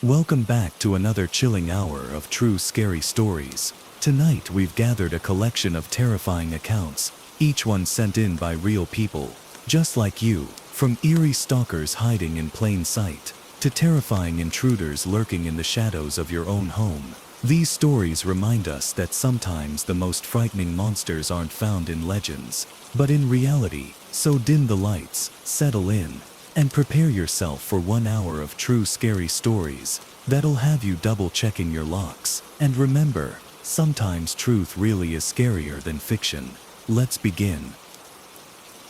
Welcome back to another chilling hour of true scary stories. Tonight we've gathered a collection of terrifying accounts, each one sent in by real people, just like you, from eerie stalkers hiding in plain sight, to terrifying intruders lurking in the shadows of your own home. These stories remind us that sometimes the most frightening monsters aren't found in legends, but in reality. So dim the lights, settle in, and prepare yourself for 1 hour of true scary stories that'll have you double-checking your locks. And remember, sometimes truth really is scarier than fiction. Let's begin.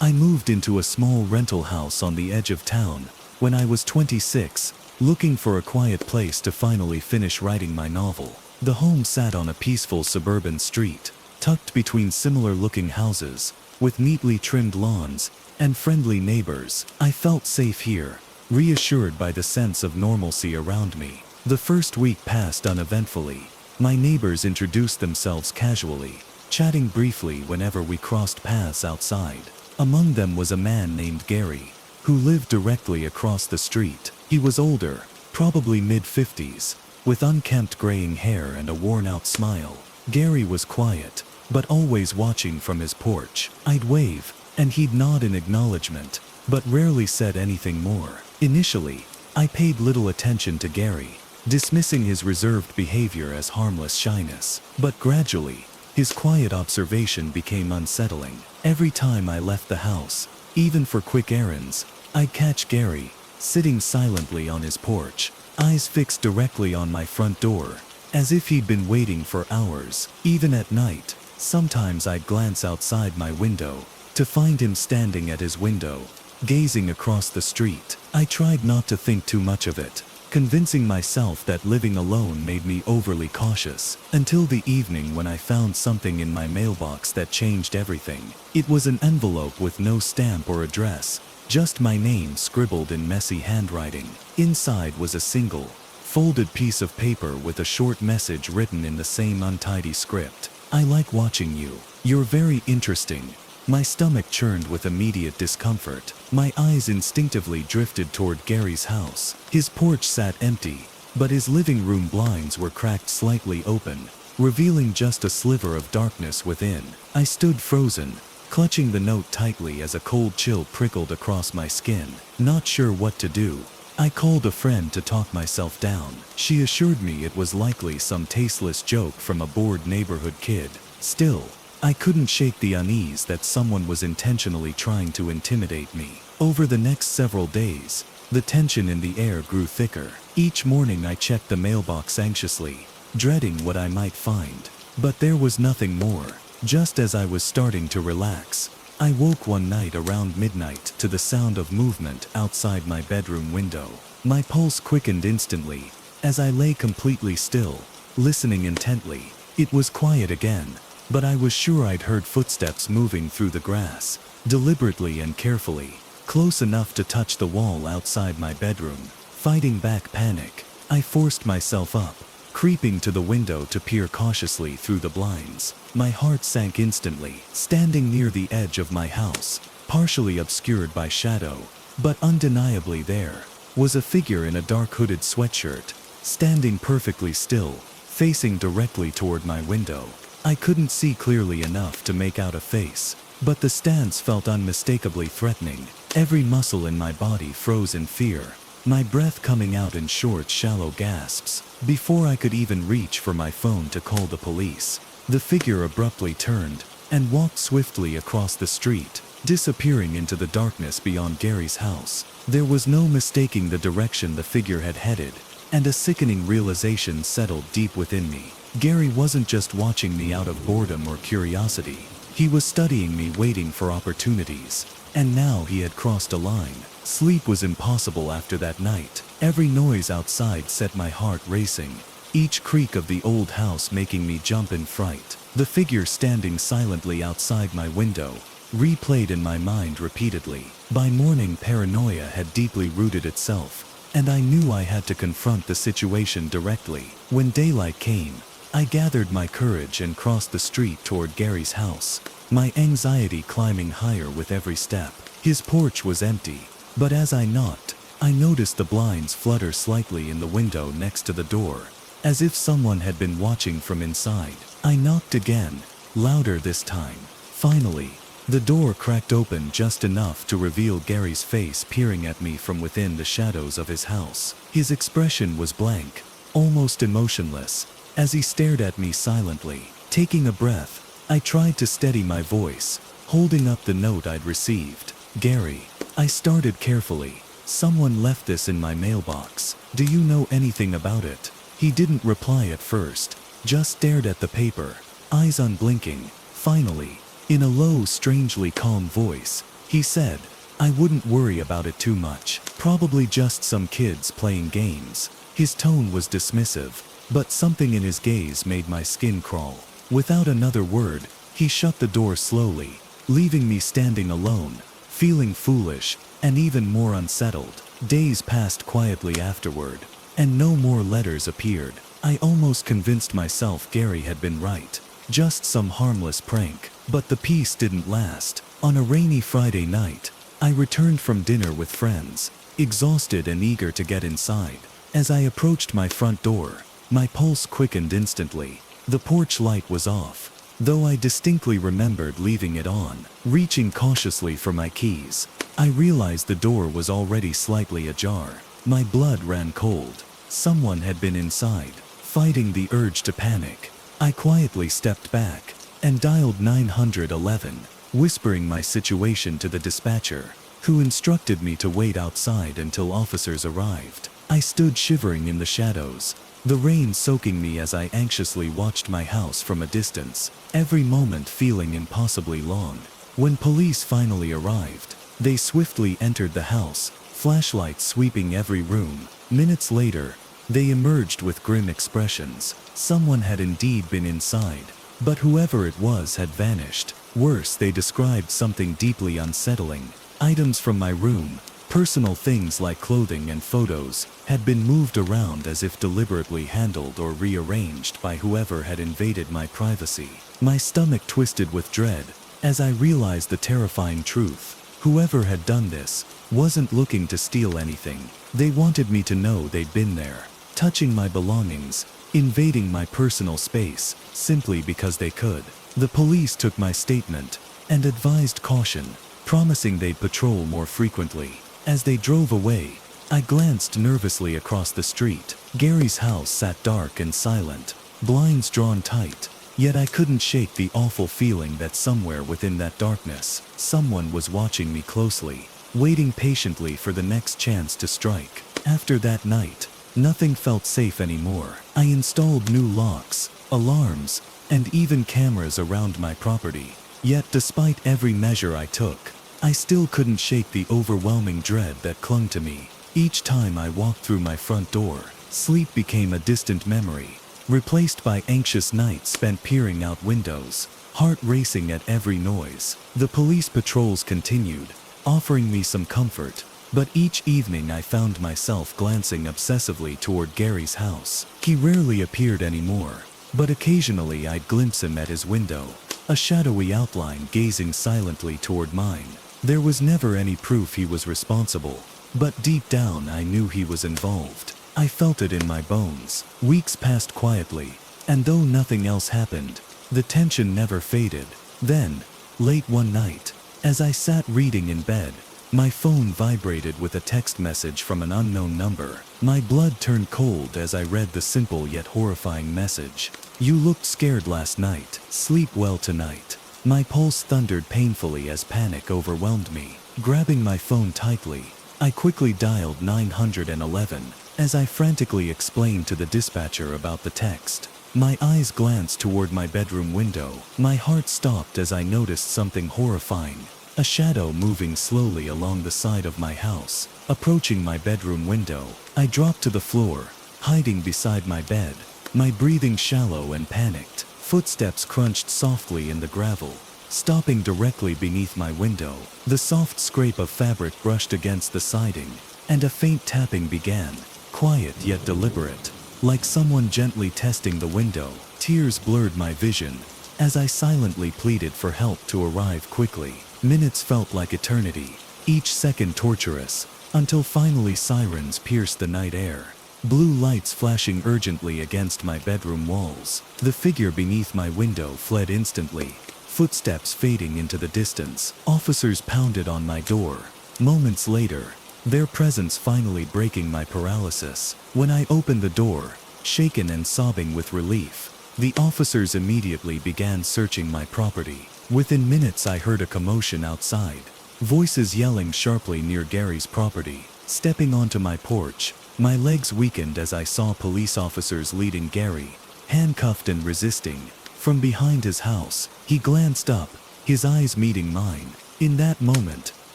I moved into a small rental house on the edge of town when I was 26, looking for a quiet place to finally finish writing my novel. The home sat on a peaceful suburban street, tucked between similar-looking houses, with neatly trimmed lawns and friendly neighbors. I felt safe here, reassured by the sense of normalcy around me. The first week passed uneventfully. My neighbors introduced themselves casually, chatting briefly whenever we crossed paths outside. Among them was a man named Gary, who lived directly across the street. He was older, probably mid-50s, with unkempt graying hair and a worn-out smile. Gary was quiet, but always watching from his porch. I'd wave, and he'd nod in acknowledgement, but rarely said anything more. Initially, I paid little attention to Gary, dismissing his reserved behavior as harmless shyness. But gradually, his quiet observation became unsettling. Every time I left the house, even for quick errands, I'd catch Gary, sitting silently on his porch, eyes fixed directly on my front door, as if he'd been waiting for hours. Even at night, sometimes I'd glance outside my window, to find him standing at his window, gazing across the street. I tried not to think too much of it, convincing myself that living alone made me overly cautious, until the evening when I found something in my mailbox that changed everything. It was an envelope with no stamp or address, just my name scribbled in messy handwriting. Inside was a single, folded piece of paper with a short message written in the same untidy script. "I like watching you. You're very interesting." My stomach churned with immediate discomfort. My eyes instinctively drifted toward Gary's house. His porch sat empty, but his living room blinds were cracked slightly open, revealing just a sliver of darkness within. I stood frozen, clutching the note tightly as a cold chill prickled across my skin. Not sure what to do, I called a friend to talk myself down. She assured me it was likely some tasteless joke from a bored neighborhood kid. Still, I couldn't shake the unease that someone was intentionally trying to intimidate me. Over the next several days, the tension in the air grew thicker. Each morning I checked the mailbox anxiously, dreading what I might find. But there was nothing more. Just as I was starting to relax, I woke one night around midnight to the sound of movement outside my bedroom window. My pulse quickened instantly, as I lay completely still, listening intently. It was quiet again, but I was sure I'd heard footsteps moving through the grass, deliberately and carefully, close enough to touch the wall outside my bedroom. Fighting back panic, I forced myself up, creeping to the window to peer cautiously through the blinds. My heart sank instantly. Standing near the edge of my house, partially obscured by shadow, but undeniably there, was a figure in a dark hooded sweatshirt, standing perfectly still, facing directly toward my window. I couldn't see clearly enough to make out a face, but the stance felt unmistakably threatening. Every muscle in my body froze in fear, my breath coming out in short, shallow gasps. Before I could even reach for my phone to call the police, the figure abruptly turned and walked swiftly across the street, disappearing into the darkness beyond Gary's house. There was no mistaking the direction the figure had headed, and a sickening realization settled deep within me. Gary wasn't just watching me out of boredom or curiosity. He was studying me, waiting for opportunities. And now he had crossed a line. Sleep was impossible after that night. Every noise outside set my heart racing, each creak of the old house making me jump in fright. The figure standing silently outside my window replayed in my mind repeatedly. By morning, paranoia had deeply rooted itself, and I knew I had to confront the situation directly. When daylight came, I gathered my courage and crossed the street toward Gary's house, my anxiety climbing higher with every step. His porch was empty, but as I knocked, I noticed the blinds flutter slightly in the window next to the door, as if someone had been watching from inside. I knocked again, louder this time. Finally, the door cracked open just enough to reveal Gary's face peering at me from within the shadows of his house. His expression was blank, almost emotionless, as he stared at me silently. Taking a breath, I tried to steady my voice, holding up the note I'd received. "Gary," I started carefully, "someone left this in my mailbox. Do you know anything about it?" He didn't reply at first, just stared at the paper, eyes unblinking. Finally, in a low, strangely calm voice, he said, "I wouldn't worry about it too much. Probably just some kids playing games." His tone was dismissive, but something in his gaze made my skin crawl. Without another word, he shut the door slowly, leaving me standing alone, feeling foolish and even more unsettled. Days passed quietly afterward, and no more letters appeared. I almost convinced myself Gary had been right, just some harmless prank. But the peace didn't last. On a rainy Friday night, I returned from dinner with friends, exhausted and eager to get inside. As I approached my front door, my pulse quickened instantly. The porch light was off, though I distinctly remembered leaving it on. Reaching cautiously for my keys, I realized the door was already slightly ajar. My blood ran cold. Someone had been inside. Fighting the urge to panic, I quietly stepped back and dialed 911, whispering my situation to the dispatcher, who instructed me to wait outside until officers arrived. I stood shivering in the shadows, the rain soaking me as I anxiously watched my house from a distance, every moment feeling impossibly long. When police finally arrived, they swiftly entered the house, flashlights sweeping every room. Minutes later, they emerged with grim expressions. Someone had indeed been inside, but whoever it was had vanished. Worse, they described something deeply unsettling. Items from my room, personal things like clothing and photos, had been moved around as if deliberately handled or rearranged by whoever had invaded my privacy. My stomach twisted with dread as I realized the terrifying truth. Whoever had done this wasn't looking to steal anything. They wanted me to know they'd been there, touching my belongings, invading my personal space, simply because they could. The police took my statement and advised caution, promising they'd patrol more frequently. As they drove away, I glanced nervously across the street. Gary's house sat dark and silent, blinds drawn tight, yet I couldn't shake the awful feeling that somewhere within that darkness, someone was watching me closely, waiting patiently for the next chance to strike. After that night, nothing felt safe anymore. I installed new locks, alarms, and even cameras around my property. Yet despite every measure I took, I still couldn't shake the overwhelming dread that clung to me. Each time I walked through my front door, sleep became a distant memory, replaced by anxious nights spent peering out windows, heart racing at every noise. The police patrols continued, offering me some comfort, but each evening I found myself glancing obsessively toward Gary's house. He rarely appeared anymore, but occasionally I'd glimpse him at his window, a shadowy outline gazing silently toward mine. There was never any proof he was responsible, but deep down I knew he was involved. I felt it in my bones. Weeks passed quietly, and though nothing else happened, the tension never faded. Then, late one night, as I sat reading in bed, my phone vibrated with a text message from an unknown number. My blood turned cold as I read the simple yet horrifying message. "You looked scared last night. Sleep well tonight." My pulse thundered painfully as panic overwhelmed me. Grabbing my phone tightly, I quickly dialed 911. As I frantically explained to the dispatcher about the text, my eyes glanced toward my bedroom window. My heart stopped as I noticed something horrifying. A shadow moving slowly along the side of my house, approaching my bedroom window. I dropped to the floor, hiding beside my bed, my breathing shallow and panicked. Footsteps crunched softly in the gravel, stopping directly beneath my window. The soft scrape of fabric brushed against the siding, and a faint tapping began, quiet yet deliberate, like someone gently testing the window. Tears blurred my vision as I silently pleaded for help to arrive quickly. Minutes felt like eternity, each second torturous, until finally sirens pierced the night air. Blue lights flashing urgently against my bedroom walls. The figure beneath my window fled instantly, footsteps fading into the distance. Officers pounded on my door. Moments later, their presence finally breaking my paralysis. When I opened the door, shaken and sobbing with relief, the officers immediately began searching my property. Within minutes I heard a commotion outside, voices yelling sharply near Gary's property. Stepping onto my porch, my legs weakened as I saw police officers leading Gary, handcuffed and resisting. From behind his house, he glanced up, his eyes meeting mine. In that moment,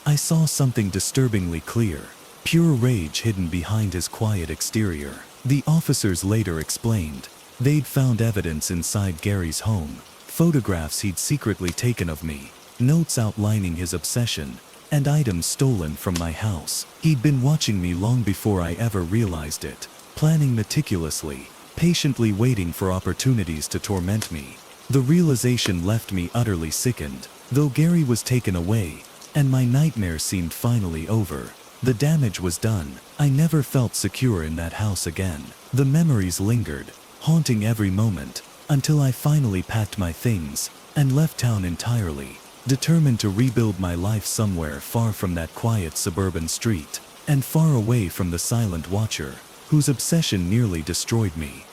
I saw something disturbingly clear, pure rage hidden behind his quiet exterior. The officers later explained, they'd found evidence inside Gary's home, photographs he'd secretly taken of me, notes outlining his obsession, and items stolen from my house. He'd been watching me long before I ever realized it, planning meticulously, patiently waiting for opportunities to torment me. The realization left me utterly sickened. Though Gary was taken away, and my nightmare seemed finally over, the damage was done. I never felt secure in that house again. The memories lingered, haunting every moment, until I finally packed my things and left town entirely, determined to rebuild my life somewhere far from that quiet suburban street, and far away from the silent watcher, whose obsession nearly destroyed me.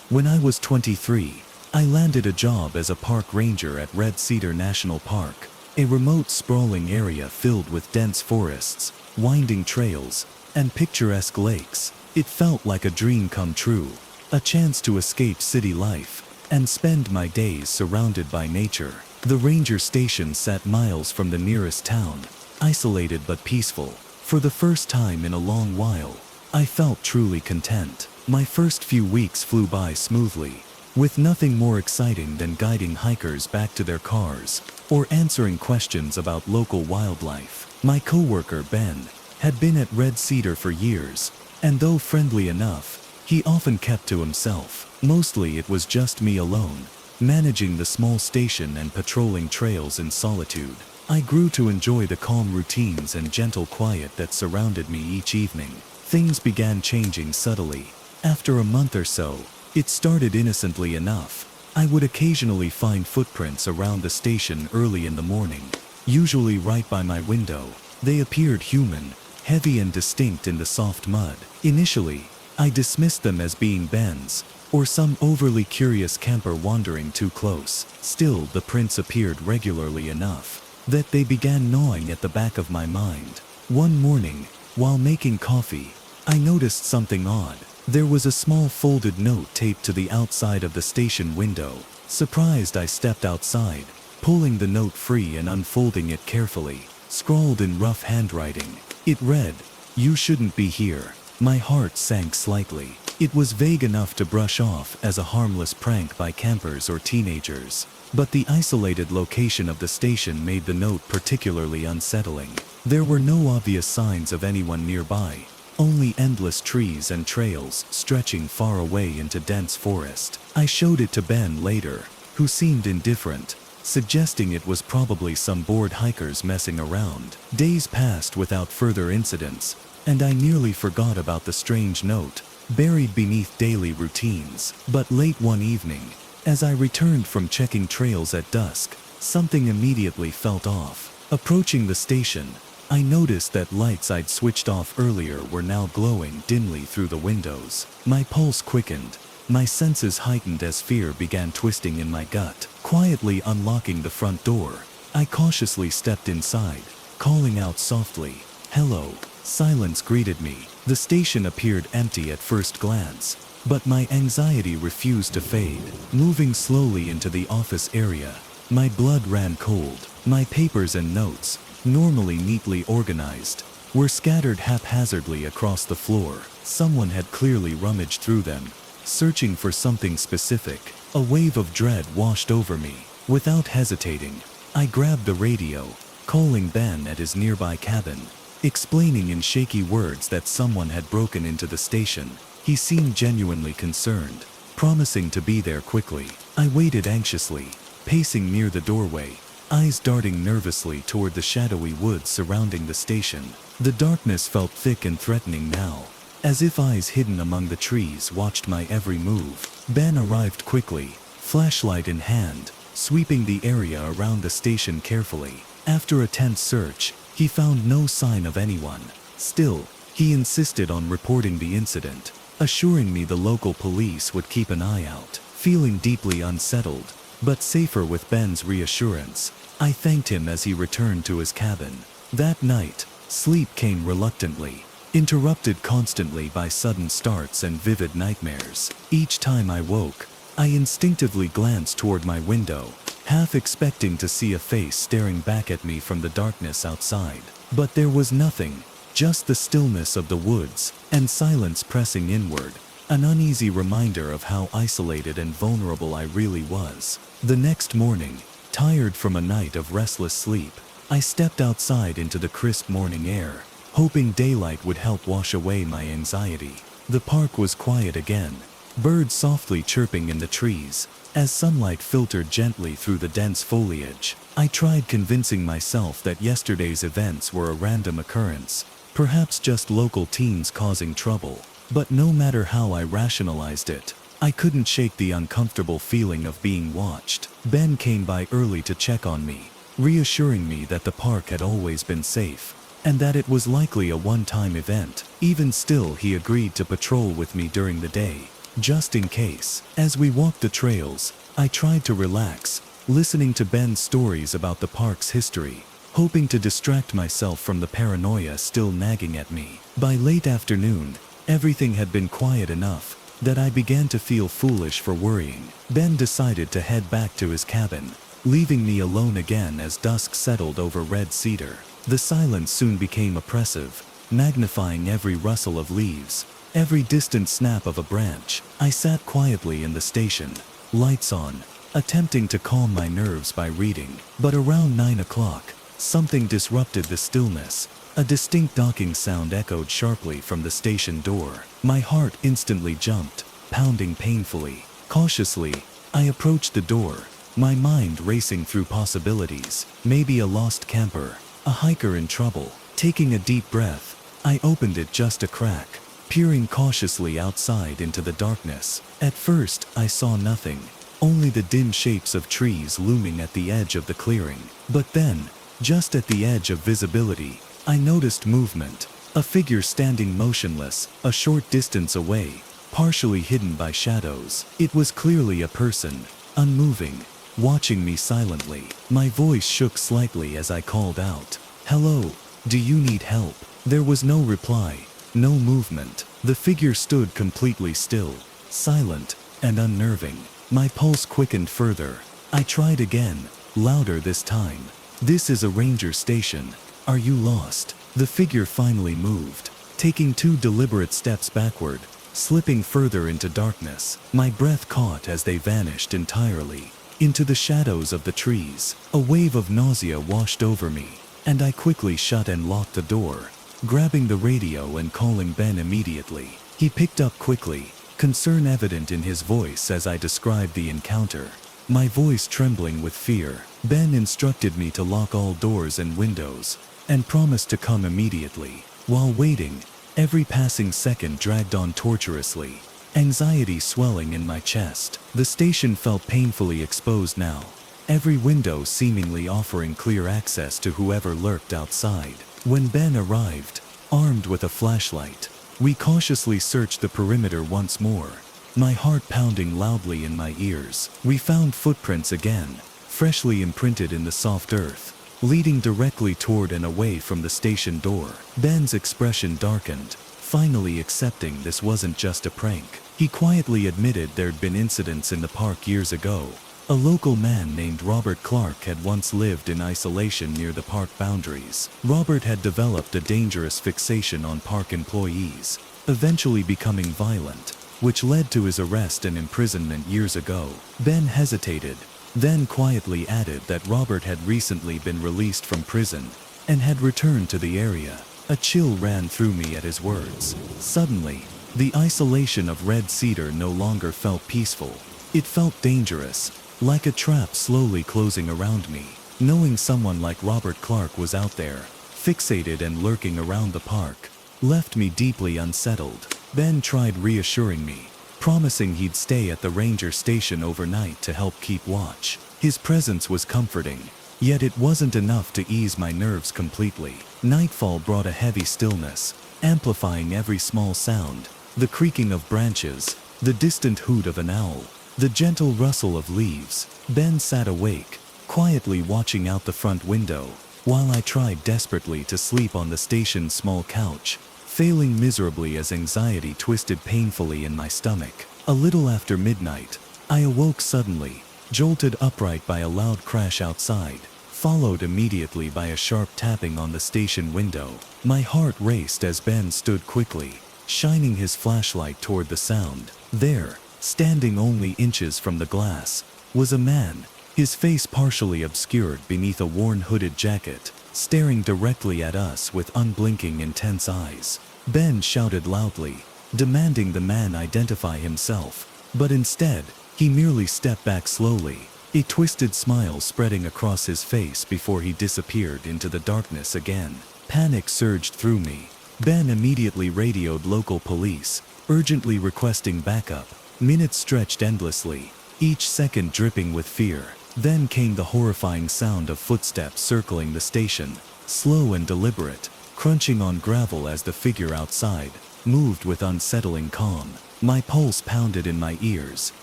When I was 23, I landed a job as a park ranger at Red Cedar National Park, a remote sprawling area filled with dense forests, winding trails, and picturesque lakes. It felt like a dream come true, a chance to escape city life and spend my days surrounded by nature. The ranger station sat miles from the nearest town, isolated but peaceful. For the first time in a long while, I felt truly content. My first few weeks flew by smoothly, with nothing more exciting than guiding hikers back to their cars or answering questions about local wildlife. My coworker Ben had been at Red Cedar for years, and though friendly enough, he often kept to himself. Mostly it was just me alone, managing the small station and patrolling trails in solitude. I grew to enjoy the calm routines and gentle quiet that surrounded me each evening. Things began changing subtly. After a month or so, it started innocently enough. I would occasionally find footprints around the station early in the morning, usually right by my window. They appeared human, heavy and distinct in the soft mud. Initially, I dismissed them as being Ben's, or some overly curious camper wandering too close. Still, the prints appeared regularly enough that they began gnawing at the back of my mind. One morning, while making coffee, I noticed something odd. There was a small folded note taped to the outside of the station window. Surprised, I stepped outside, pulling the note free and unfolding it carefully. Scrawled in rough handwriting, it read, "You shouldn't be here." My heart sank slightly. It was vague enough to brush off as a harmless prank by campers or teenagers, but the isolated location of the station made the note particularly unsettling. There were no obvious signs of anyone nearby, only endless trees and trails stretching far away into dense forest. I showed it to Ben later, who seemed indifferent, suggesting it was probably some bored hikers messing around. Days passed without further incidents, and I nearly forgot about the strange note, buried beneath daily routines. But late one evening, as I returned from checking trails at dusk, something immediately felt off. Approaching the station, I noticed that lights I'd switched off earlier were now glowing dimly through the windows. My pulse quickened, my senses heightened as fear began twisting in my gut. Quietly unlocking the front door, I cautiously stepped inside, calling out softly, "Hello." Silence greeted me. The station appeared empty at first glance, but my anxiety refused to fade. Moving slowly into the office area, my blood ran cold. My papers and notes, normally neatly organized, were scattered haphazardly across the floor. Someone had clearly rummaged through them, searching for something specific. A wave of dread washed over me. Without hesitating, I grabbed the radio, calling Ben at his nearby cabin, explaining in shaky words that someone had broken into the station. He seemed genuinely concerned, promising to be there quickly. I waited anxiously, pacing near the doorway, eyes darting nervously toward the shadowy woods surrounding the station. The darkness felt thick and threatening now, as if eyes hidden among the trees watched my every move. Ben arrived quickly, flashlight in hand, sweeping the area around the station carefully. After a tense search, he found no sign of anyone. Still, he insisted on reporting the incident, assuring me the local police would keep an eye out. Feeling deeply unsettled, but safer with Ben's reassurance, I thanked him as he returned to his cabin. That night, sleep came reluctantly, interrupted constantly by sudden starts and vivid nightmares. Each time I woke, I instinctively glanced toward my window, half expecting to see a face staring back at me from the darkness outside. But there was nothing, just the stillness of the woods and silence pressing inward, an uneasy reminder of how isolated and vulnerable I really was. The next morning, tired from a night of restless sleep, I stepped outside into the crisp morning air, hoping daylight would help wash away my anxiety. The park was quiet again, birds softly chirping in the trees, as sunlight filtered gently through the dense foliage. I tried convincing myself that yesterday's events were a random occurrence, perhaps just local teens causing trouble. But no matter how I rationalized it, I couldn't shake the uncomfortable feeling of being watched. Ben came by early to check on me, reassuring me that the park had always been safe, and that it was likely a one-time event. Even still, he agreed to patrol with me during the day, just in case. As we walked the trails, I tried to relax, listening to Ben's stories about the park's history, hoping to distract myself from the paranoia still nagging at me. By late afternoon, everything had been quiet enough that I began to feel foolish for worrying. Ben decided to head back to his cabin, leaving me alone again as dusk settled over Red Cedar. The silence soon became oppressive, magnifying every rustle of leaves, every distant snap of a branch. I sat quietly in the station, lights on, attempting to calm my nerves by reading. But around 9 o'clock, something disrupted the stillness. A distinct knocking sound echoed sharply from the station door. My heart instantly jumped, pounding painfully. Cautiously, I approached the door, my mind racing through possibilities. Maybe a lost camper, a hiker in trouble. Taking a deep breath, I opened it just a crack, peering cautiously outside into the darkness. At first, I saw nothing, only the dim shapes of trees looming at the edge of the clearing. But then, just at the edge of visibility, I noticed movement, a figure standing motionless, a short distance away, partially hidden by shadows. It was clearly a person, unmoving, watching me silently. My voice shook slightly as I called out, "Hello, do you need help?" There was no reply, no movement. The figure stood completely still, silent and unnerving. My pulse quickened further. I tried again, louder this time. "This is a ranger station. Are you lost?" The figure finally moved, taking 2 deliberate steps backward, slipping further into darkness. My breath caught as they vanished entirely into the shadows of the trees. A wave of nausea washed over me, and I quickly shut and locked the door, grabbing the radio and calling Ben immediately. He picked up quickly, concern evident in his voice as I described the encounter, my voice trembling with fear. Ben instructed me to lock all doors and windows, and promised to come immediately. While waiting, every passing second dragged on torturously, anxiety swelling in my chest. The station felt painfully exposed now, every window seemingly offering clear access to whoever lurked outside. When Ben arrived, armed with a flashlight, we cautiously searched the perimeter once more, my heart pounding loudly in my ears. We found footprints again, freshly imprinted in the soft earth, leading directly toward and away from the station door. Ben's expression darkened, finally accepting this wasn't just a prank. He quietly admitted there'd been incidents in the park years ago. A local man named Robert Clark had once lived in isolation near the park boundaries. Robert had developed a dangerous fixation on park employees, eventually becoming violent, which led to his arrest and imprisonment years ago. Ben hesitated, then quietly added that Robert had recently been released from prison and had returned to the area. A chill ran through me at his words. Suddenly, the isolation of Red Cedar no longer felt peaceful. It felt dangerous, like a trap slowly closing around me. Knowing someone like Robert Clark was out there, fixated and lurking around the park, left me deeply unsettled. Ben tried reassuring me, promising he'd stay at the ranger station overnight to help keep watch. His presence was comforting, yet it wasn't enough to ease my nerves completely. Nightfall brought a heavy stillness, amplifying every small sound, the creaking of branches, the distant hoot of an owl, the gentle rustle of leaves. Ben sat awake, quietly watching out the front window, while I tried desperately to sleep on the station's small couch, failing miserably as anxiety twisted painfully in my stomach. A little after midnight, I awoke suddenly, jolted upright by a loud crash outside, followed immediately by a sharp tapping on the station window. My heart raced as Ben stood quickly, shining his flashlight toward the sound. There, standing only inches from the glass, was a man, his face partially obscured beneath a worn hooded jacket, staring directly at us with unblinking intense eyes. Ben shouted loudly, demanding the man identify himself, but instead, he merely stepped back slowly, a twisted smile spreading across his face before he disappeared into the darkness again. Panic surged through me. Ben immediately radioed local police, urgently requesting backup. Minutes stretched endlessly, each second dripping with fear. Then came the horrifying sound of footsteps circling the station, slow and deliberate, crunching on gravel as the figure outside moved with unsettling calm. My pulse pounded in my ears,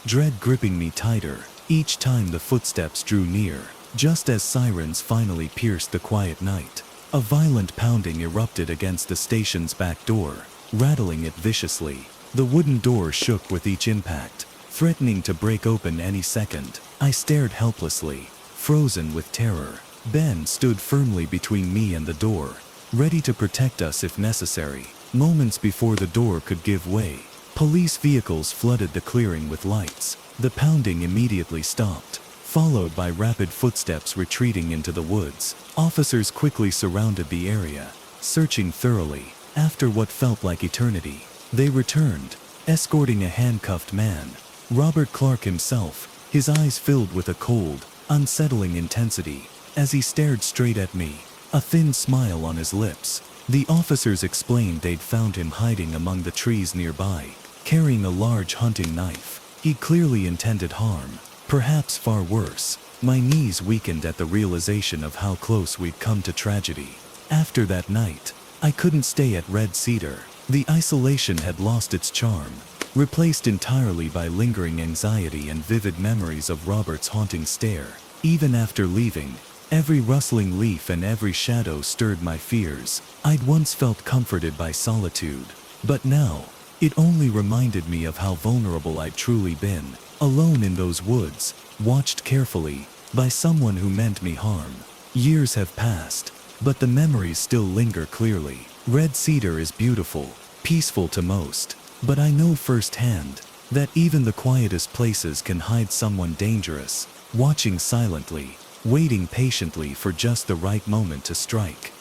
dread gripping me tighter each time the footsteps drew near. Just as sirens finally pierced the quiet night, a violent pounding erupted against the station's back door, rattling it viciously. The wooden door shook with each impact, threatening to break open any second. I stared helplessly, frozen with terror. Ben stood firmly between me and the door, ready to protect us if necessary. Moments before the door could give way, police vehicles flooded the clearing with lights. The pounding immediately stopped, followed by rapid footsteps retreating into the woods. Officers quickly surrounded the area, searching thoroughly. After what felt like eternity, they returned, escorting a handcuffed man, Robert Clark himself, his eyes filled with a cold, unsettling intensity, as he stared straight at me, a thin smile on his lips. The officers explained they'd found him hiding among the trees nearby, carrying a large hunting knife. He clearly intended harm, perhaps far worse. My knees weakened at the realization of how close we'd come to tragedy. After that night, I couldn't stay at Red Cedar. The isolation had lost its charm, replaced entirely by lingering anxiety and vivid memories of Robert's haunting stare. Even after leaving, every rustling leaf and every shadow stirred my fears. I'd once felt comforted by solitude, but now, it only reminded me of how vulnerable I'd truly been, alone in those woods, watched carefully by someone who meant me harm. Years have passed, but the memories still linger clearly. Red Cedar is beautiful, peaceful to most, but I know firsthand that even the quietest places can hide someone dangerous, watching silently, waiting patiently for just the right moment to strike.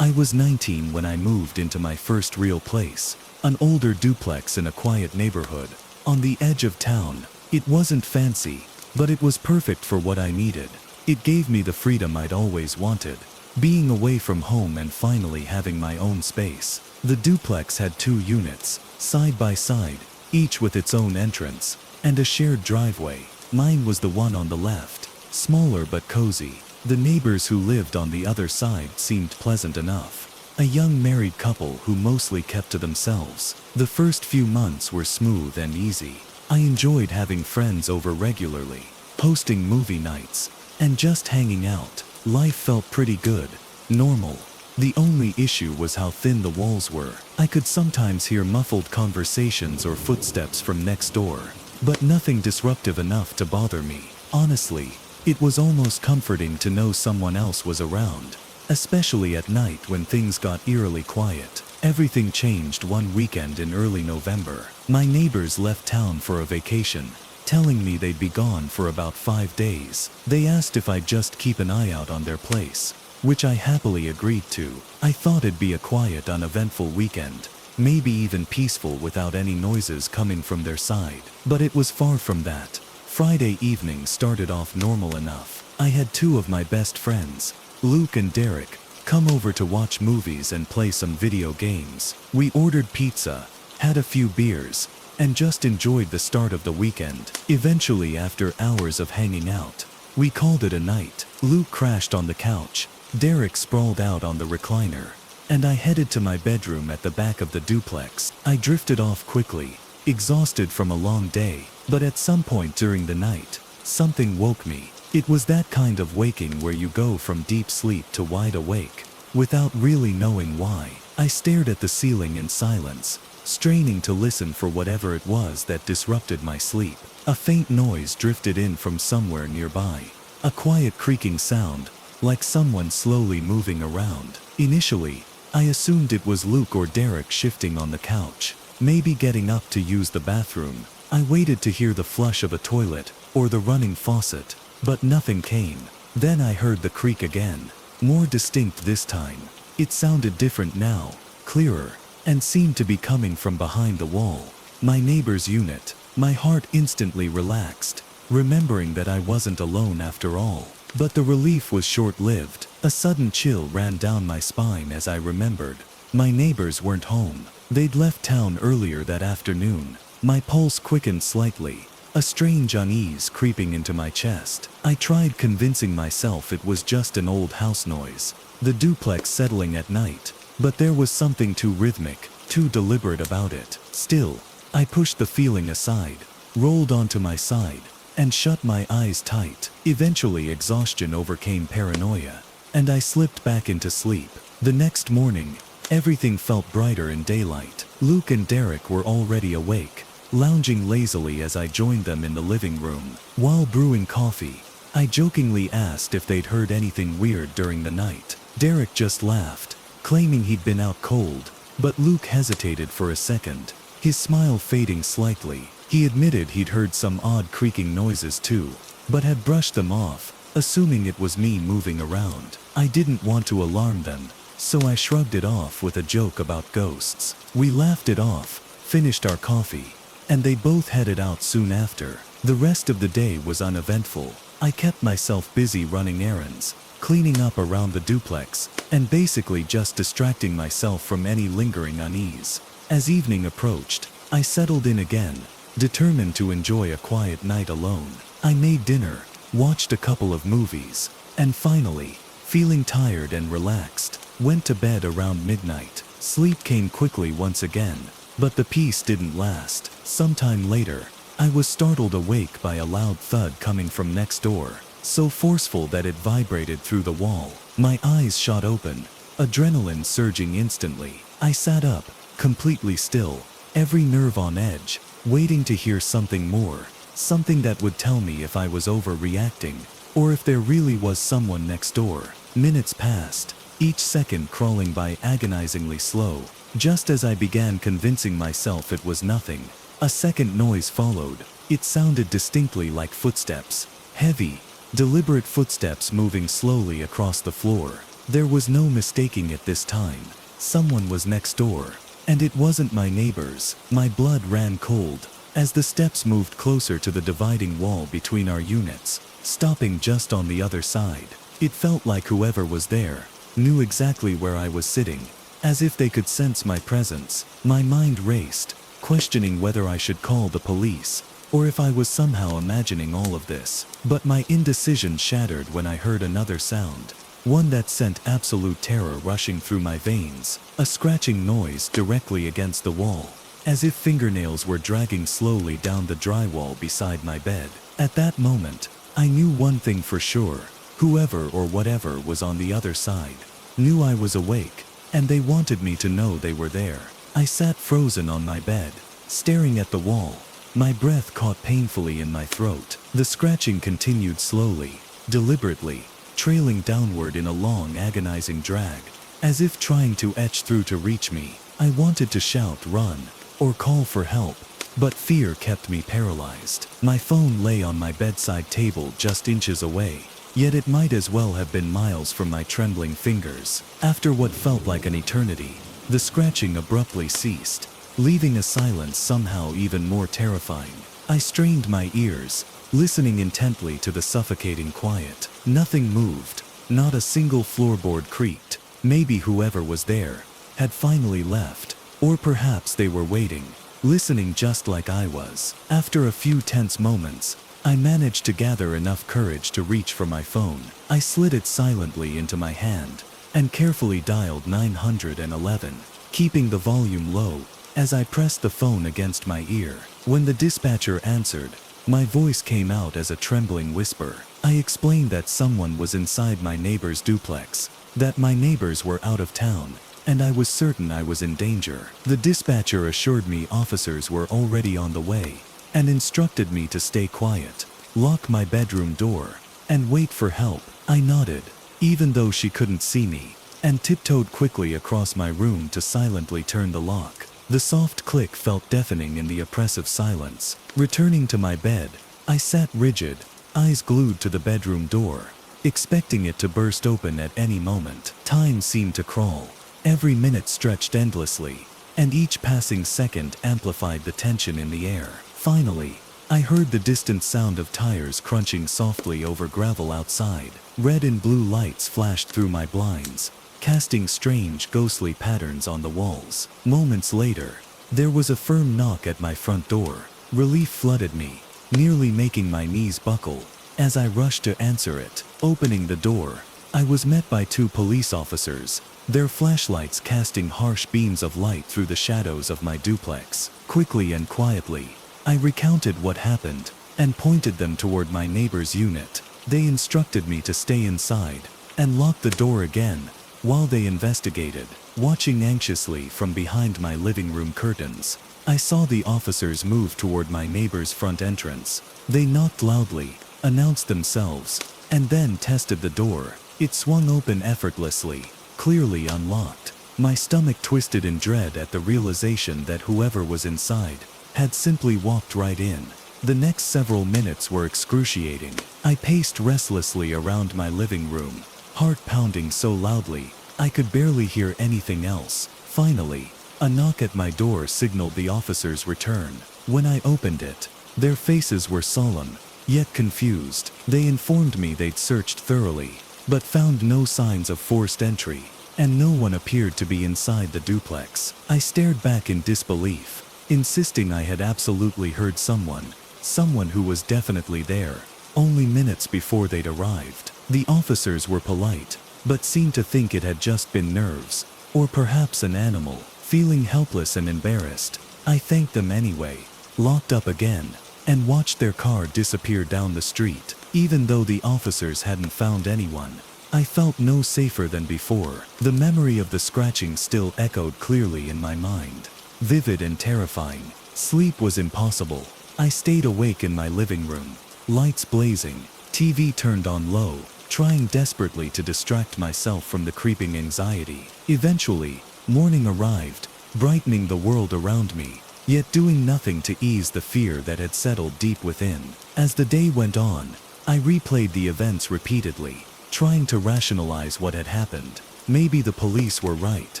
I was 19 when I moved into my first real place, an older duplex in a quiet neighborhood, on the edge of town. It wasn't fancy, but it was perfect for what I needed. It gave me the freedom I'd always wanted, being away from home and finally having my own space. The duplex had 2 units, side by side, each with its own entrance, and a shared driveway. Mine was the one on the left, smaller but cozy. The neighbors who lived on the other side seemed pleasant enough. A young married couple who mostly kept to themselves. The first few months were smooth and easy. I enjoyed having friends over regularly, hosting movie nights, and just hanging out. Life felt pretty good, normal. The only issue was how thin the walls were. I could sometimes hear muffled conversations or footsteps from next door, but nothing disruptive enough to bother me. Honestly, it was almost comforting to know someone else was around, especially at night when things got eerily quiet. Everything changed one weekend in early November. My neighbors left town for a vacation, telling me they'd be gone for about 5 days. They asked if I'd just keep an eye out on their place, which I happily agreed to. I thought it'd be a quiet, uneventful weekend, maybe even peaceful without any noises coming from their side. But it was far from that. Friday evening started off normal enough. I had two of my best friends, Luke and Derek, come over to watch movies and play some video games. We ordered pizza, had a few beers, and just enjoyed the start of the weekend. Eventually, after hours of hanging out, we called it a night. Luke crashed on the couch, Derek sprawled out on the recliner, and I headed to my bedroom at the back of the duplex. I drifted off quickly, exhausted from a long day, but at some point during the night, something woke me. It was that kind of waking where you go from deep sleep to wide awake, without really knowing why. I stared at the ceiling in silence, straining to listen for whatever it was that disrupted my sleep. A faint noise drifted in from somewhere nearby, a quiet creaking sound, like someone slowly moving around. Initially, I assumed it was Luke or Derek shifting on the couch, maybe getting up to use the bathroom. I waited to hear the flush of a toilet or the running faucet, but nothing came. Then I heard the creak again, more distinct this time. It sounded different now, clearer, and seemed to be coming from behind the wall. My neighbor's unit. My heart instantly relaxed, remembering that I wasn't alone after all. But the relief was short-lived. A sudden chill ran down my spine as I remembered. My neighbors weren't home. They'd left town earlier that afternoon. My pulse quickened slightly, a strange unease creeping into my chest. I tried convincing myself it was just an old house noise, the duplex settling at night, but there was something too rhythmic, too deliberate about it. Still, I pushed the feeling aside, rolled onto my side, and shut my eyes tight. Eventually, exhaustion overcame paranoia, and I slipped back into sleep. The next morning, everything felt brighter in daylight. Luke and Derek were already awake, lounging lazily as I joined them in the living room. While brewing coffee, I jokingly asked if they'd heard anything weird during the night. Derek just laughed, claiming he'd been out cold, but Luke hesitated for a second, his smile fading slightly. He admitted he'd heard some odd creaking noises too, but had brushed them off, assuming it was me moving around. I didn't want to alarm them, so I shrugged it off with a joke about ghosts. We laughed it off, finished our coffee, and they both headed out soon after. The rest of the day was uneventful. I kept myself busy running errands, cleaning up around the duplex, and basically just distracting myself from any lingering unease. As evening approached, I settled in again, determined to enjoy a quiet night alone. I made dinner, watched a couple of movies, and finally, feeling tired and relaxed, went to bed around midnight. Sleep came quickly once again, but the peace didn't last. Sometime later, I was startled awake by a loud thud coming from next door, so forceful that it vibrated through the wall. My eyes shot open, adrenaline surging instantly. I sat up, completely still, every nerve on edge, waiting to hear something more, something that would tell me if I was overreacting, or if there really was someone next door. Minutes passed, each second crawling by agonizingly slow. Just as I began convincing myself it was nothing, a second noise followed. It sounded distinctly like footsteps, heavy, deliberate footsteps moving slowly across the floor. There was no mistaking it this time. Someone was next door, and it wasn't my neighbors. My blood ran cold as the steps moved closer to the dividing wall between our units, stopping just on the other side. It felt like whoever was there knew exactly where I was sitting, as if they could sense my presence. My mind raced, questioning whether I should call the police, or if I was somehow imagining all of this. But my indecision shattered when I heard another sound, one that sent absolute terror rushing through my veins, a scratching noise directly against the wall, as if fingernails were dragging slowly down the drywall beside my bed. At that moment, I knew one thing for sure: whoever or whatever was on the other side knew I was awake, and they wanted me to know they were there. I sat frozen on my bed, staring at the wall, my breath caught painfully in my throat. The scratching continued slowly, deliberately, trailing downward in a long, agonizing drag, as if trying to etch through to reach me. I wanted to shout, run, or call for help, but fear kept me paralyzed. My phone lay on my bedside table just inches away, yet it might as well have been miles from my trembling fingers. After what felt like an eternity, the scratching abruptly ceased, leaving a silence somehow even more terrifying. I strained my ears, listening intently to the suffocating quiet. Nothing moved, not a single floorboard creaked. Maybe whoever was there had finally left, or perhaps they were waiting, listening just like I was. After a few tense moments, I managed to gather enough courage to reach for my phone. I slid it silently into my hand and carefully dialed 911, keeping the volume low as I pressed the phone against my ear. When the dispatcher answered, my voice came out as a trembling whisper. I explained that someone was inside my neighbor's duplex, that my neighbors were out of town, and I was certain I was in danger. The dispatcher assured me officers were already on the way and instructed me to stay quiet, lock my bedroom door, and wait for help. I nodded, even though she couldn't see me, and tiptoed quickly across my room to silently turn the lock. The soft click felt deafening in the oppressive silence. Returning to my bed, I sat rigid, eyes glued to the bedroom door, expecting it to burst open at any moment. Time seemed to crawl. Every minute stretched endlessly, and each passing second amplified the tension in the air. Finally, I heard the distant sound of tires crunching softly over gravel outside. Red and blue lights flashed through my blinds, casting strange, ghostly patterns on the walls. Moments later, there was a firm knock at my front door. Relief flooded me, nearly making my knees buckle as I rushed to answer it. Opening the door, I was met by two police officers, their flashlights casting harsh beams of light through the shadows of my duplex. Quickly and quietly, I recounted what happened and pointed them toward my neighbor's unit. They instructed me to stay inside and lock the door again while they investigated. Watching anxiously from behind my living room curtains, I saw the officers move toward my neighbor's front entrance. They knocked loudly, announced themselves, and then tested the door. It swung open effortlessly, clearly unlocked. My stomach twisted in dread at the realization that whoever was inside had simply walked right in. The next several minutes were excruciating. I paced restlessly around my living room, heart pounding so loudly I could barely hear anything else. Finally, a knock at my door signaled the officers' return. When I opened it, their faces were solemn, yet confused. They informed me they'd searched thoroughly, but found no signs of forced entry, and no one appeared to be inside the duplex. I stared back in disbelief, insisting I had absolutely heard someone who was definitely there, only minutes before they'd arrived. The officers were polite, but seemed to think it had just been nerves, or perhaps an animal. Feeling helpless and embarrassed, I thanked them anyway, locked up again, and watched their car disappear down the street. Even though the officers hadn't found anyone, I felt no safer than before. The memory of the scratching still echoed clearly in my mind, vivid and terrifying. Sleep was impossible. I stayed awake in my living room, lights blazing, TV turned on low, trying desperately to distract myself from the creeping anxiety. Eventually, morning arrived, brightening the world around me, yet doing nothing to ease the fear that had settled deep within. As the day went on, I replayed the events repeatedly, trying to rationalize what had happened. Maybe the police were right,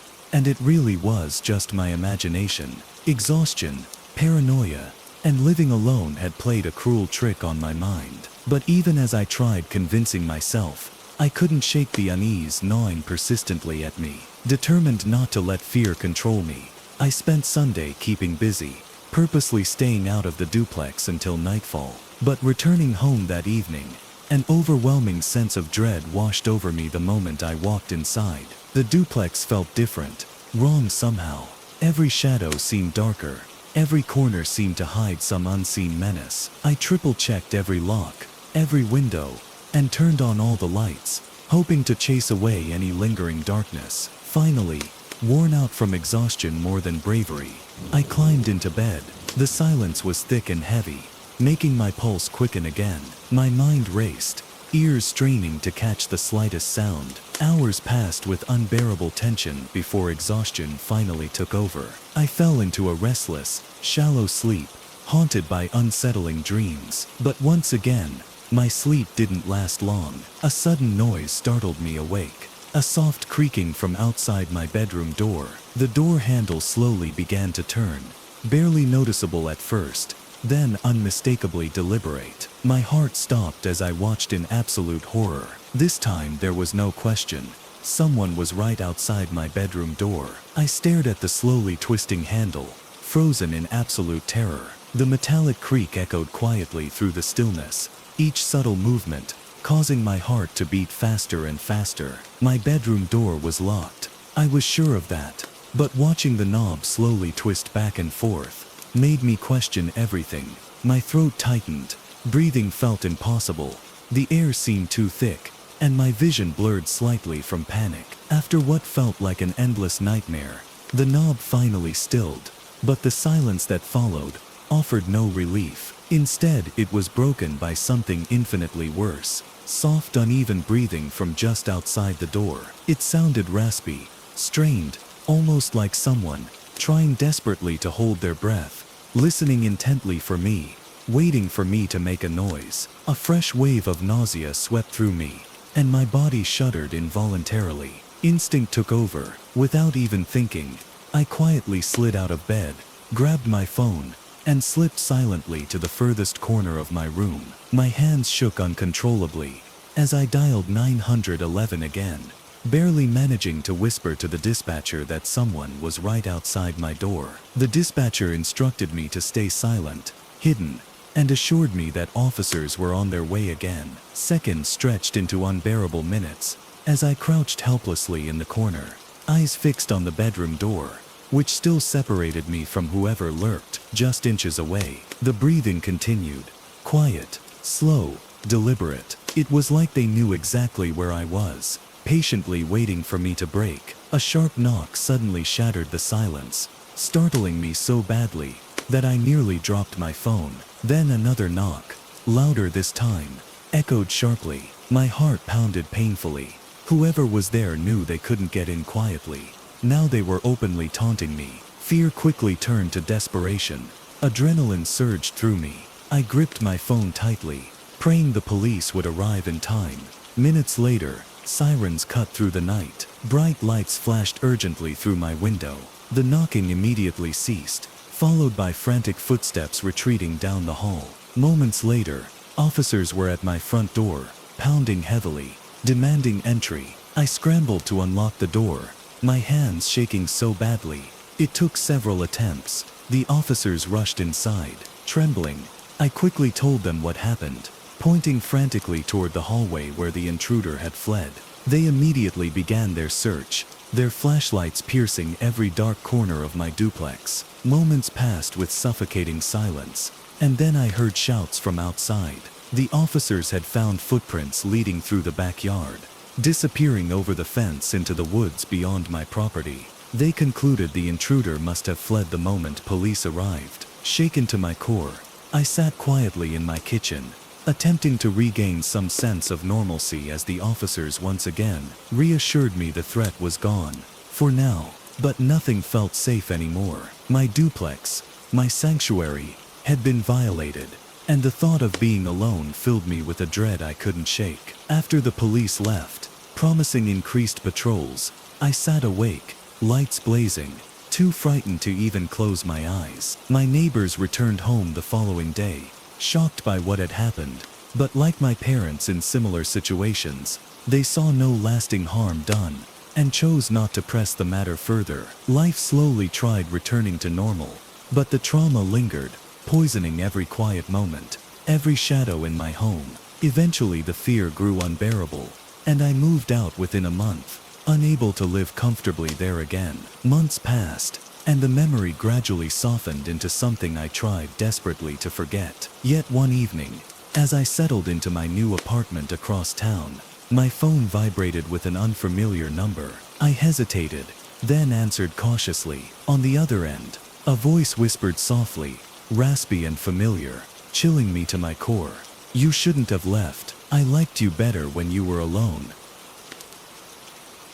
and it really was just my imagination. Exhaustion, paranoia, and living alone had played a cruel trick on my mind. But even as I tried convincing myself, I couldn't shake the unease gnawing persistently at me. Determined not to let fear control me, I spent Sunday keeping busy, purposely staying out of the duplex until nightfall. But returning home that evening, an overwhelming sense of dread washed over me the moment I walked inside. The duplex felt different, wrong somehow. Every shadow seemed darker. Every corner seemed to hide some unseen menace. I triple-checked every lock, every window, and turned on all the lights, hoping to chase away any lingering darkness. Finally, worn out from exhaustion more than bravery, I climbed into bed. The silence was thick and heavy, making my pulse quicken again. My mind raced, ears straining to catch the slightest sound. Hours passed with unbearable tension before exhaustion finally took over. I fell into a restless, shallow sleep, haunted by unsettling dreams. But once again, my sleep didn't last long. A sudden noise startled me awake. A soft creaking from outside my bedroom door. The door handle slowly began to turn, barely noticeable at first, then unmistakably deliberate. My heart stopped as I watched in absolute horror. This time there was no question. Someone was right outside my bedroom door. I stared at the slowly twisting handle, frozen in absolute terror. The metallic creak echoed quietly through the stillness, each subtle movement causing my heart to beat faster and faster. My bedroom door was locked. I was sure of that, but watching the knob slowly twist back and forth made me question everything. My throat tightened, breathing felt impossible. The air seemed too thick, and my vision blurred slightly from panic. After what felt like an endless nightmare, the knob finally stilled, but the silence that followed offered no relief. Instead, it was broken by something infinitely worse. Soft, uneven breathing from just outside the door. It sounded raspy, strained, almost like someone trying desperately to hold their breath, listening intently for me, waiting for me to make a noise. A fresh wave of nausea swept through me, and my body shuddered involuntarily. Instinct took over. Without even thinking, I quietly slid out of bed, grabbed my phone, and slipped silently to the furthest corner of my room. My hands shook uncontrollably as I dialed 911 again, barely managing to whisper to the dispatcher that someone was right outside my door. The dispatcher instructed me to stay silent, hidden, and assured me that officers were on their way again. Seconds stretched into unbearable minutes as I crouched helplessly in the corner, eyes fixed on the bedroom door, which still separated me from whoever lurked just inches away. The breathing continued, quiet, slow, deliberate. It was like they knew exactly where I was, patiently waiting for me to break. A sharp knock suddenly shattered the silence, startling me so badly that I nearly dropped my phone. Then another knock, louder this time, echoed sharply. My heart pounded painfully. Whoever was there knew they couldn't get in quietly. Now they were openly taunting me. Fear quickly turned to desperation. Adrenaline surged through me. I gripped my phone tightly, praying the police would arrive in time. Minutes later, sirens cut through the night. Bright lights flashed urgently through my window. The knocking immediately ceased, followed by frantic footsteps retreating down the hall. Moments later, officers were at my front door, pounding heavily, demanding entry. I scrambled to unlock the door, my hands shaking so badly. It took several attempts. The officers rushed inside. Trembling, I quickly told them what happened, pointing frantically toward the hallway where the intruder had fled. They immediately began their search, their flashlights piercing every dark corner of my duplex. Moments passed with suffocating silence, and then I heard shouts from outside. The officers had found footprints leading through the backyard, disappearing over the fence into the woods beyond my property. They concluded the intruder must have fled the moment police arrived. Shaken to my core, I sat quietly in my kitchen, attempting to regain some sense of normalcy as the officers once again reassured me the threat was gone, for now. But nothing felt safe anymore. My duplex, my sanctuary, had been violated, and the thought of being alone filled me with a dread I couldn't shake. After the police left, promising increased patrols, I sat awake, lights blazing, too frightened to even close my eyes. My neighbors returned home the following day, shocked by what had happened, but like my parents in similar situations, they saw no lasting harm done and chose not to press the matter further. Life slowly tried returning to normal, but the trauma lingered, poisoning every quiet moment, every shadow in my home. Eventually the fear grew unbearable, and I moved out within a month, unable to live comfortably there again. Months passed, and the memory gradually softened into something I tried desperately to forget. Yet one evening, as I settled into my new apartment across town, my phone vibrated with an unfamiliar number. I hesitated, then answered cautiously. On the other end, a voice whispered softly, raspy and familiar, chilling me to my core. "You shouldn't have left. I liked you better when you were alone."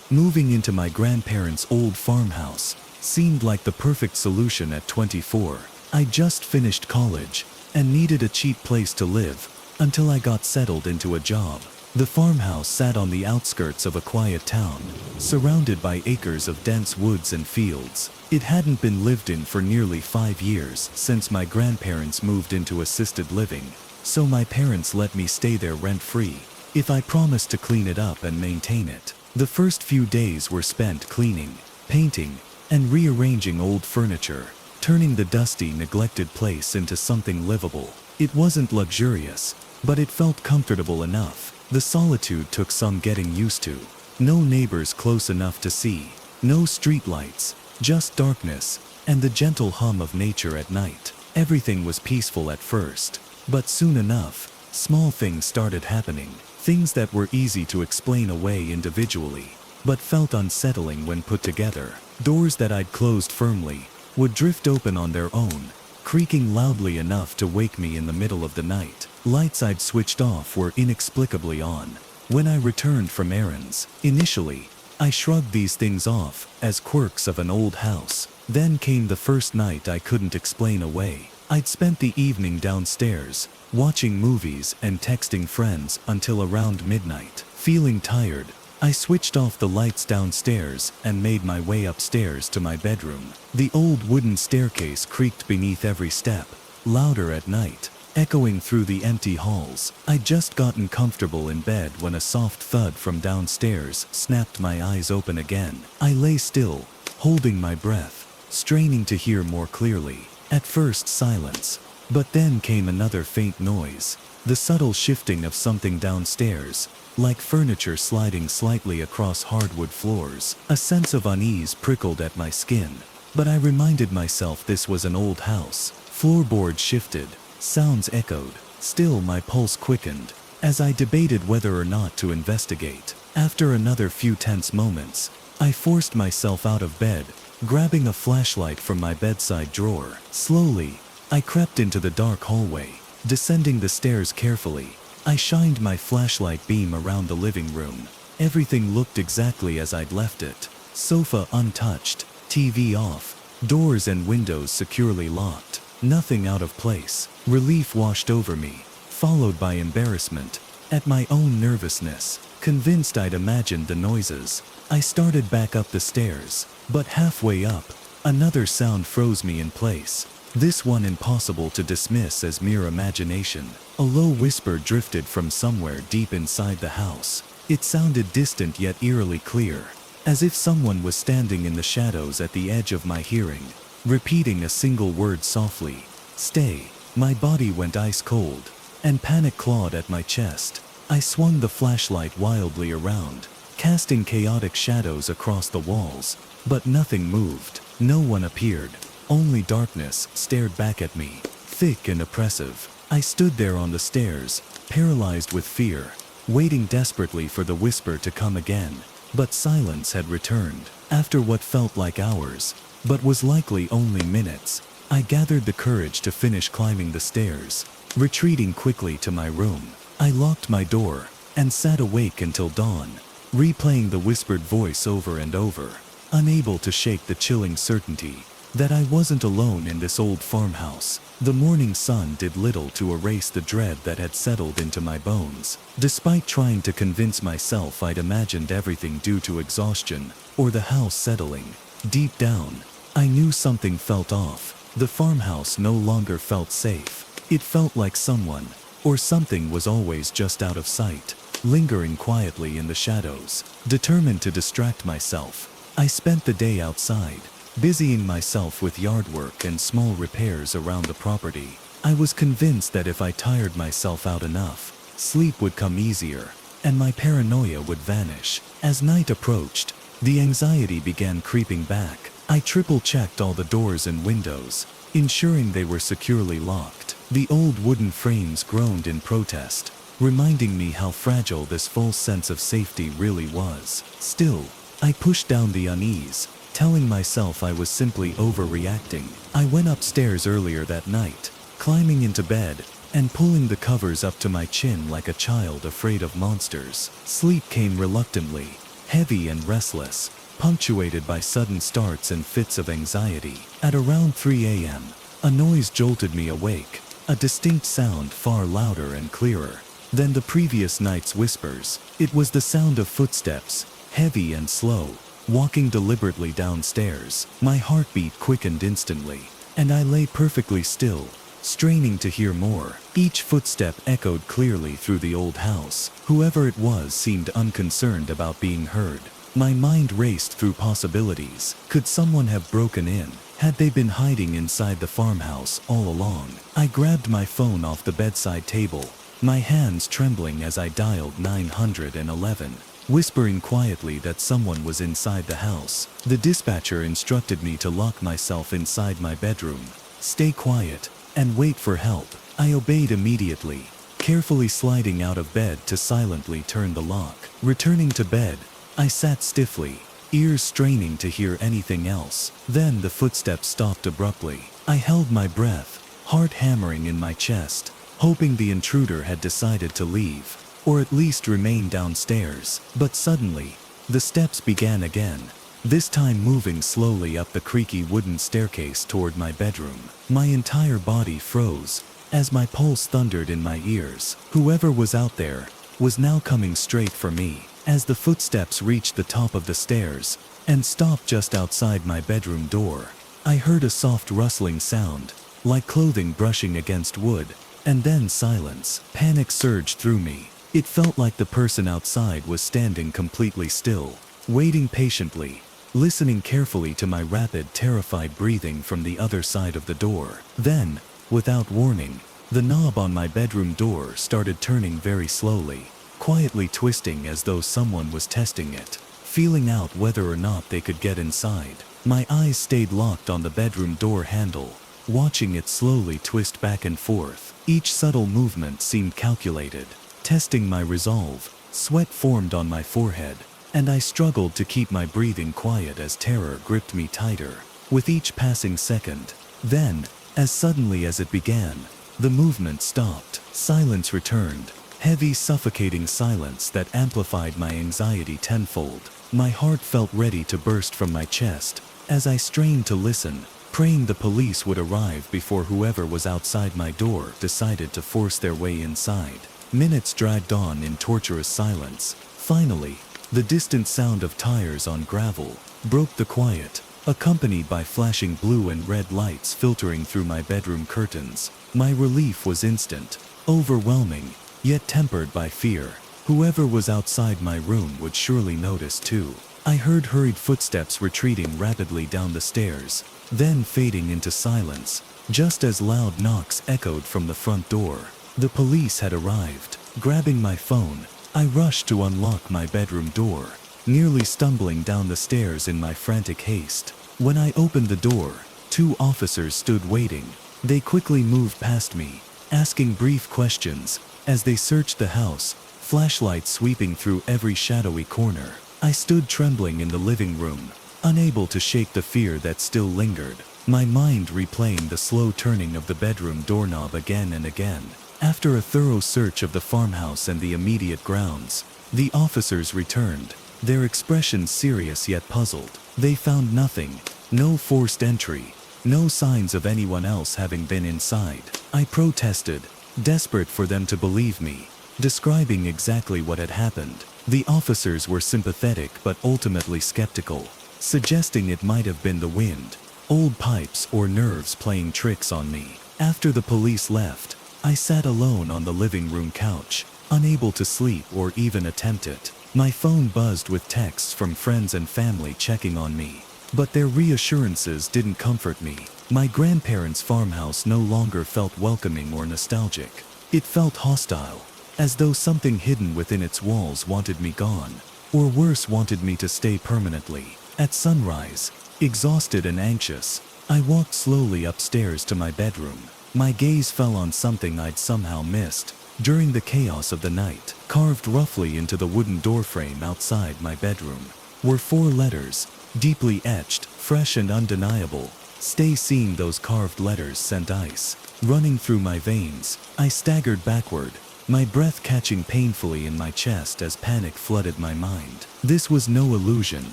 Moving into my grandparents' old farmhouse seemed like the perfect solution at 24. I just finished college and needed a cheap place to live until I got settled into a job. The farmhouse sat on the outskirts of a quiet town, surrounded by acres of dense woods and fields. It hadn't been lived in for nearly 5 years since my grandparents moved into assisted living, so my parents let me stay there rent-free if I promised to clean it up and maintain it. The first few days were spent cleaning, painting, and rearranging old furniture, turning the dusty, neglected place into something livable. It wasn't luxurious, but it felt comfortable enough. The solitude took some getting used to. No neighbors close enough to see, no streetlights, just darkness, and the gentle hum of nature at night. Everything was peaceful at first, but soon enough, small things started happening. Things that were easy to explain away individually, but felt unsettling when put together. Doors that I'd closed firmly would drift open on their own, creaking loudly enough to wake me in the middle of the night. Lights I'd switched off were inexplicably on when I returned from errands. Initially, I shrugged these things off as quirks of an old house. Then came the first night I couldn't explain away. I'd spent the evening downstairs, watching movies and texting friends until around midnight. Feeling tired, I switched off the lights downstairs and made my way upstairs to my bedroom. The old wooden staircase creaked beneath every step, louder at night, echoing through the empty halls. I'd just gotten comfortable in bed when a soft thud from downstairs snapped my eyes open again. I lay still, holding my breath, straining to hear more clearly. At first silence, but then came another faint noise, the subtle shifting of something downstairs, like furniture sliding slightly across hardwood floors. A sense of unease prickled at my skin, but I reminded myself this was an old house. Floorboards shifted, sounds echoed. Still my pulse quickened, as I debated whether or not to investigate. After another few tense moments, I forced myself out of bed, grabbing a flashlight from my bedside drawer. Slowly, I crept into the dark hallway. Descending the stairs carefully, I shined my flashlight beam around the living room. Everything looked exactly as I'd left it. Sofa untouched, TV off, doors and windows securely locked. Nothing out of place. Relief washed over me, followed by embarrassment at my own nervousness. Convinced I'd imagined the noises, I started back up the stairs, but halfway up, another sound froze me in place. This one impossible to dismiss as mere imagination. A low whisper drifted from somewhere deep inside the house. It sounded distant yet eerily clear, as if someone was standing in the shadows at the edge of my hearing, repeating a single word softly. Stay. My body went ice cold, and panic clawed at my chest. I swung the flashlight wildly around, casting chaotic shadows across the walls, but nothing moved. No one appeared. Only darkness stared back at me, thick and oppressive. I stood there on the stairs, paralyzed with fear, waiting desperately for the whisper to come again. But silence had returned. After what felt like hours, but was likely only minutes, I gathered the courage to finish climbing the stairs. Retreating quickly to my room, I locked my door and sat awake until dawn, replaying the whispered voice over and over, unable to shake the chilling certainty that I wasn't alone in this old farmhouse. The morning sun did little to erase the dread that had settled into my bones. Despite trying to convince myself I'd imagined everything due to exhaustion or the house settling, deep down, I knew something felt off. The farmhouse no longer felt safe. It felt like someone or something was always just out of sight, lingering quietly in the shadows. Determined to distract myself, I spent the day outside, busying myself with yard work and small repairs around the property. I was convinced that if I tired myself out enough, sleep would come easier, and my paranoia would vanish. As night approached, the anxiety began creeping back. I triple-checked all the doors and windows, ensuring they were securely locked. The old wooden frames groaned in protest, reminding me how fragile this false sense of safety really was. Still, I pushed down the unease, telling myself I was simply overreacting. I went upstairs earlier that night, climbing into bed and pulling the covers up to my chin like a child afraid of monsters. Sleep came reluctantly, heavy and restless, punctuated by sudden starts and fits of anxiety. At around 3 a.m., a noise jolted me awake, a distinct sound far louder and clearer. than the previous night's whispers. It was the sound of footsteps, heavy and slow, walking deliberately downstairs. My heartbeat quickened instantly, and I lay perfectly still, straining to hear more. Each footstep echoed clearly through the old house. Whoever it was seemed unconcerned about being heard. My mind raced through possibilities. Could someone have broken in? Had they been hiding inside the farmhouse all along? I grabbed my phone off the bedside table, my hands trembling as I dialed 911, whispering quietly that someone was inside the house. The dispatcher instructed me to lock myself inside my bedroom, stay quiet, and wait for help. I obeyed immediately, carefully sliding out of bed to silently turn the lock. Returning to bed, I sat stiffly, ears straining to hear anything else. Then the footsteps stopped abruptly. I held my breath, heart hammering in my chest, hoping the intruder had decided to leave, or at least remain downstairs. But suddenly, the steps began again, this time moving slowly up the creaky wooden staircase toward my bedroom. My entire body froze, as my pulse thundered in my ears. Whoever was out there was now coming straight for me. As the footsteps reached the top of the stairs and stopped just outside my bedroom door, I heard a soft rustling sound, like clothing brushing against wood, and then silence. Panic surged through me. It felt like the person outside was standing completely still, waiting patiently, listening carefully to my rapid, terrified breathing from the other side of the door. Then, without warning, the knob on my bedroom door started turning very slowly, quietly twisting as though someone was testing it, feeling out whether or not they could get inside. My eyes stayed locked on the bedroom door handle, watching it slowly twist back and forth. Each subtle movement seemed calculated, testing my resolve. Sweat formed on my forehead, and I struggled to keep my breathing quiet as terror gripped me tighter with each passing second. Then, as suddenly as it began, the movement stopped. Silence returned. Heavy, suffocating silence that amplified my anxiety tenfold. My heart felt ready to burst from my chest as I strained to listen, praying the police would arrive before whoever was outside my door decided to force their way inside. Minutes dragged on in torturous silence. Finally, the distant sound of tires on gravel broke the quiet, accompanied by flashing blue and red lights filtering through my bedroom curtains. My relief was instant, overwhelming, yet tempered by fear. Whoever was outside my room would surely notice too. I heard hurried footsteps retreating rapidly down the stairs, then fading into silence, just as loud knocks echoed from the front door. The police had arrived. Grabbing my phone, I rushed to unlock my bedroom door, nearly stumbling down the stairs in my frantic haste. When I opened the door, 2 officers stood waiting. They quickly moved past me, asking brief questions as they searched the house, flashlights sweeping through every shadowy corner. I stood trembling in the living room, unable to shake the fear that still lingered, my mind replaying the slow turning of the bedroom doorknob again and again. After a thorough search of the farmhouse and the immediate grounds, the officers returned, their expressions serious yet puzzled. They found nothing, no forced entry, no signs of anyone else having been inside. I protested, desperate for them to believe me, describing exactly what had happened. The officers were sympathetic but ultimately skeptical, suggesting it might have been the wind, old pipes, or nerves playing tricks on me. After the police left, I sat alone on the living room couch, unable to sleep or even attempt it. My phone buzzed with texts from friends and family checking on me, but their reassurances didn't comfort me. My grandparents' farmhouse no longer felt welcoming or nostalgic. It felt hostile, as though something hidden within its walls wanted me gone, or worse, wanted me to stay permanently. At sunrise, exhausted and anxious, I walked slowly upstairs to my bedroom. My gaze fell on something I'd somehow missed during the chaos of the night. Carved roughly into the wooden doorframe outside my bedroom were 4 letters, deeply etched, fresh and undeniable. Stay. Seeing those carved letters sent ice running through my veins. I staggered backward, my breath catching painfully in my chest as panic flooded my mind. This was no illusion,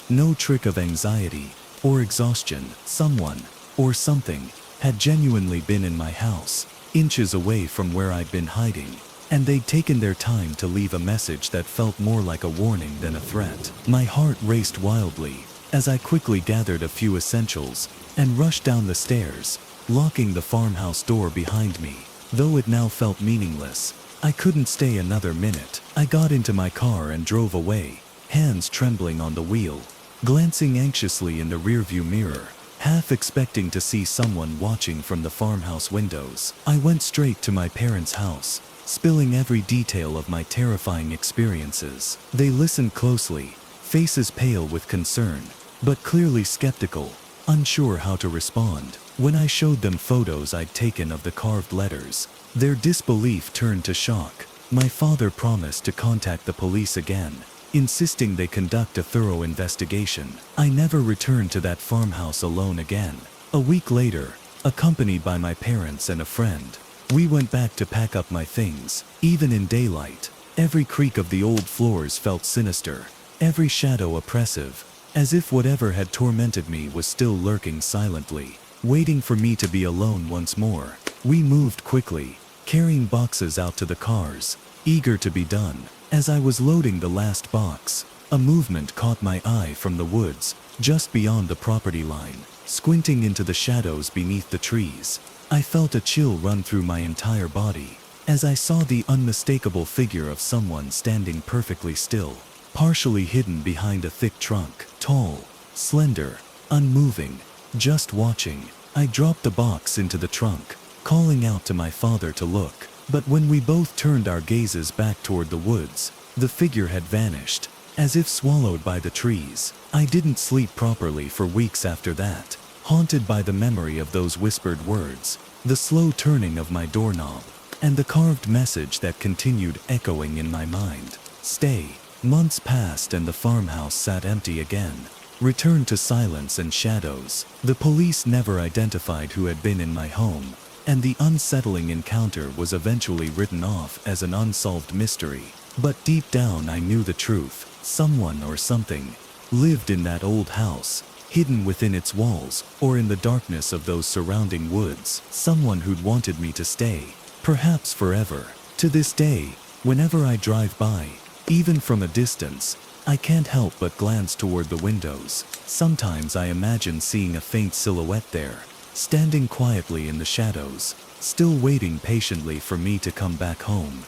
no trick of anxiety or exhaustion. Someone, or something, had genuinely been in my house, inches away from where I'd been hiding, and they'd taken their time to leave a message that felt more like a warning than a threat. My heart raced wildly as I quickly gathered a few essentials and rushed down the stairs, locking the farmhouse door behind me. Though it now felt meaningless, I couldn't stay another minute. I got into my car and drove away, hands trembling on the wheel, glancing anxiously in the rearview mirror, half expecting to see someone watching from the farmhouse windows. I went straight to my parents' house, spilling every detail of my terrifying experiences. They listened closely, faces pale with concern, but clearly skeptical, unsure how to respond. When I showed them photos I'd taken of the carved letters, their disbelief turned to shock. My father promised to contact the police again, insisting they conduct a thorough investigation. I never returned to that farmhouse alone again. A week later, accompanied by my parents and a friend, we went back to pack up my things. Even in daylight, every creak of the old floors felt sinister, every shadow oppressive, as if whatever had tormented me was still lurking silently, waiting for me to be alone once more. We moved quickly, carrying boxes out to the cars, eager to be done. As I was loading the last box, a movement caught my eye from the woods, just beyond the property line. Squinting into the shadows beneath the trees, I felt a chill run through my entire body, as I saw the unmistakable figure of someone standing perfectly still, partially hidden behind a thick trunk. Tall, slender, unmoving, just watching. I dropped the box into the trunk, calling out to my father to look. But when we both turned our gazes back toward the woods, the figure had vanished, as if swallowed by the trees. I didn't sleep properly for weeks after that, haunted by the memory of those whispered words, the slow turning of my doorknob, and the carved message that continued echoing in my mind. Stay. Months passed and the farmhouse sat empty again, returned to silence and shadows. The police never identified who had been in my home, and the unsettling encounter was eventually written off as an unsolved mystery. But deep down I knew the truth. Someone or something lived in that old house, hidden within its walls or in the darkness of those surrounding woods. Someone who'd wanted me to stay, perhaps forever. To this day, whenever I drive by, even from a distance, I can't help but glance toward the windows. Sometimes I imagine seeing a faint silhouette there, standing quietly in the shadows, still waiting patiently for me to come back home.